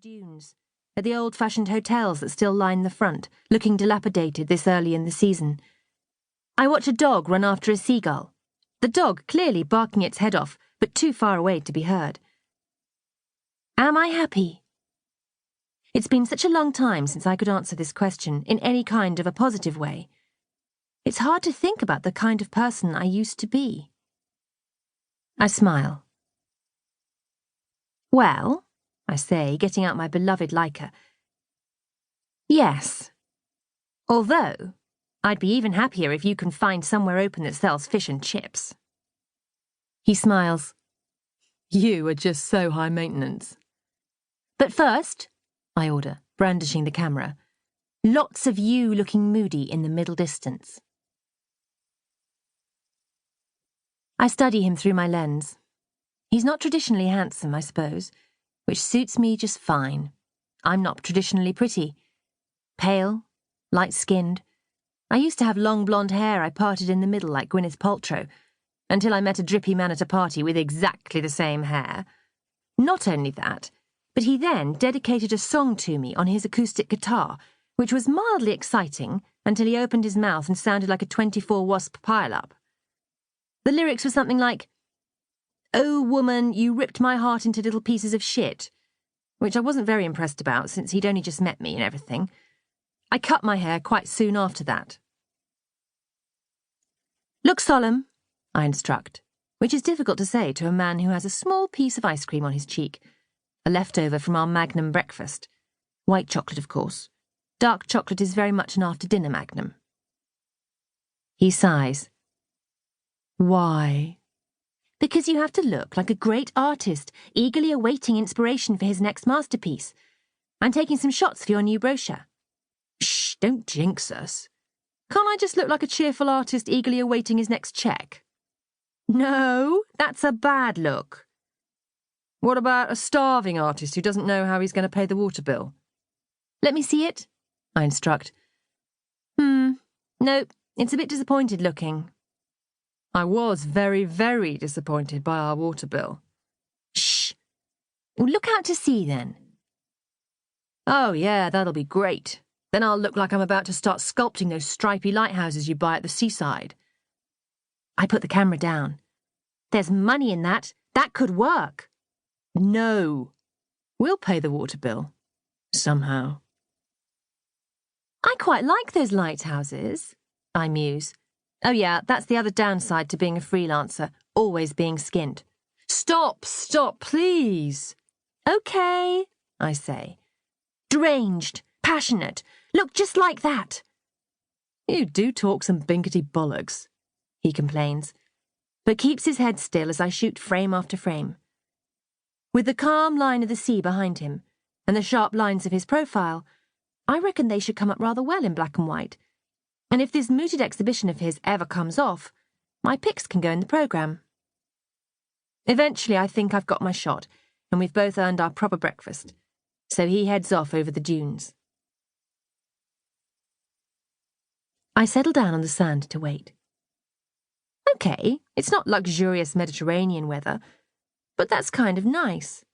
dunes, at the old-fashioned hotels that still line the front, looking dilapidated this early in the season. I watch a dog run after a seagull, the dog clearly barking its head off, but too far away to be heard. Am I happy? It's been such a long time since I could answer this question in any kind of a positive way. It's hard to think about the kind of person I used to be. I smile. Well, I say, getting out my beloved Leica. Yes. Although, I'd be even happier if you can find somewhere open that sells fish and chips. He smiles. You are just so high maintenance. But first, I order, brandishing the camera, lots of you looking moody in the middle distance. I study him through my lens. He's not traditionally handsome, I suppose, which suits me just fine. I'm not traditionally pretty. Pale, light-skinned. I used to have long blonde hair I parted in the middle like Gwyneth Paltrow, until I met a drippy man at a party with exactly the same hair. Not only that, but he then dedicated a song to me on his acoustic guitar, which was mildly exciting until he opened his mouth and sounded like a 24-wasp pile-up. The lyrics were something like, "Oh, woman, you ripped my heart into little pieces of shit," which I wasn't very impressed about since he'd only just met me and everything. I cut my hair quite soon after that. Look solemn, I instruct, which is difficult to say to a man who has a small piece of ice cream on his cheek, a leftover from our Magnum breakfast. White chocolate, of course. Dark chocolate is very much an after-dinner Magnum. He sighs. Why? Because you have to look like a great artist, eagerly awaiting inspiration for his next masterpiece. I'm taking some shots for your new brochure. Shh, don't jinx us. Can't I just look like a cheerful artist eagerly awaiting his next cheque? No, that's a bad look. What about a starving artist who doesn't know how he's going to pay the water bill? Let me see it, I instruct. Nope, it's a bit disappointed looking. I was very, very disappointed by our water bill. Shh. Look out to sea, then. Oh, yeah, that'll be great. Then I'll look like I'm about to start sculpting those stripy lighthouses you buy at the seaside. I put the camera down. There's money in that. That could work. No. We'll pay the water bill. Somehow. I quite like those lighthouses, I muse. Oh yeah, that's the other downside to being a freelancer, always being skint. Stop, please. Okay, I say. Deranged, passionate, look just like that. You do talk some binkety bollocks, he complains, but keeps his head still as I shoot frame after frame. With the calm line of the sea behind him, and the sharp lines of his profile, I reckon they should come up rather well in black and white. And if this mooted exhibition of his ever comes off, my pics can go in the programme. Eventually I think I've got my shot, and we've both earned our proper breakfast, so he heads off over the dunes. I settle down on the sand to wait. Okay, it's not luxurious Mediterranean weather, but that's kind of nice.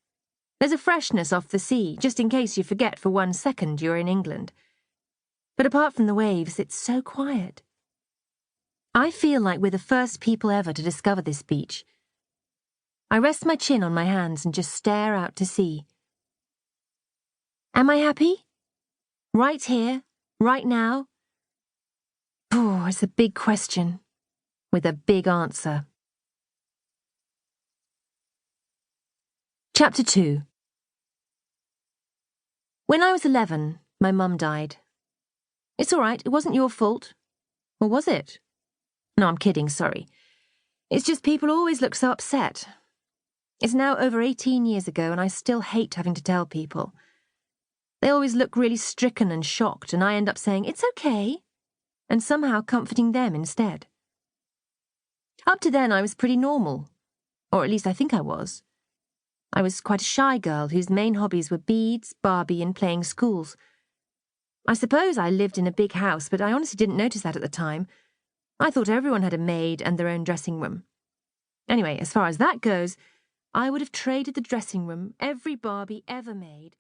There's a freshness off the sea, just in case you forget for 1 second you're in England. But apart from the waves, it's so quiet. I feel like we're the first people ever to discover this beach. I rest my chin on my hands and just stare out to sea. Am I happy? Right here, right now? Oh, it's a big question, with a big answer. Chapter 2. When I was 11, my mum died. It's all right, it wasn't your fault. Or was it? No, I'm kidding, sorry. It's just people always look so upset. It's now over 18 years ago and I still hate having to tell people. They always look really stricken and shocked and I end up saying, it's okay, and somehow comforting them instead. Up to then I was pretty normal, or at least I think I was. I was quite a shy girl whose main hobbies were beads, Barbie and playing schools. I suppose I lived in a big house, but I honestly didn't notice that at the time. I thought everyone had a maid and their own dressing room. Anyway, as far as that goes, I would have traded the dressing room every Barbie ever made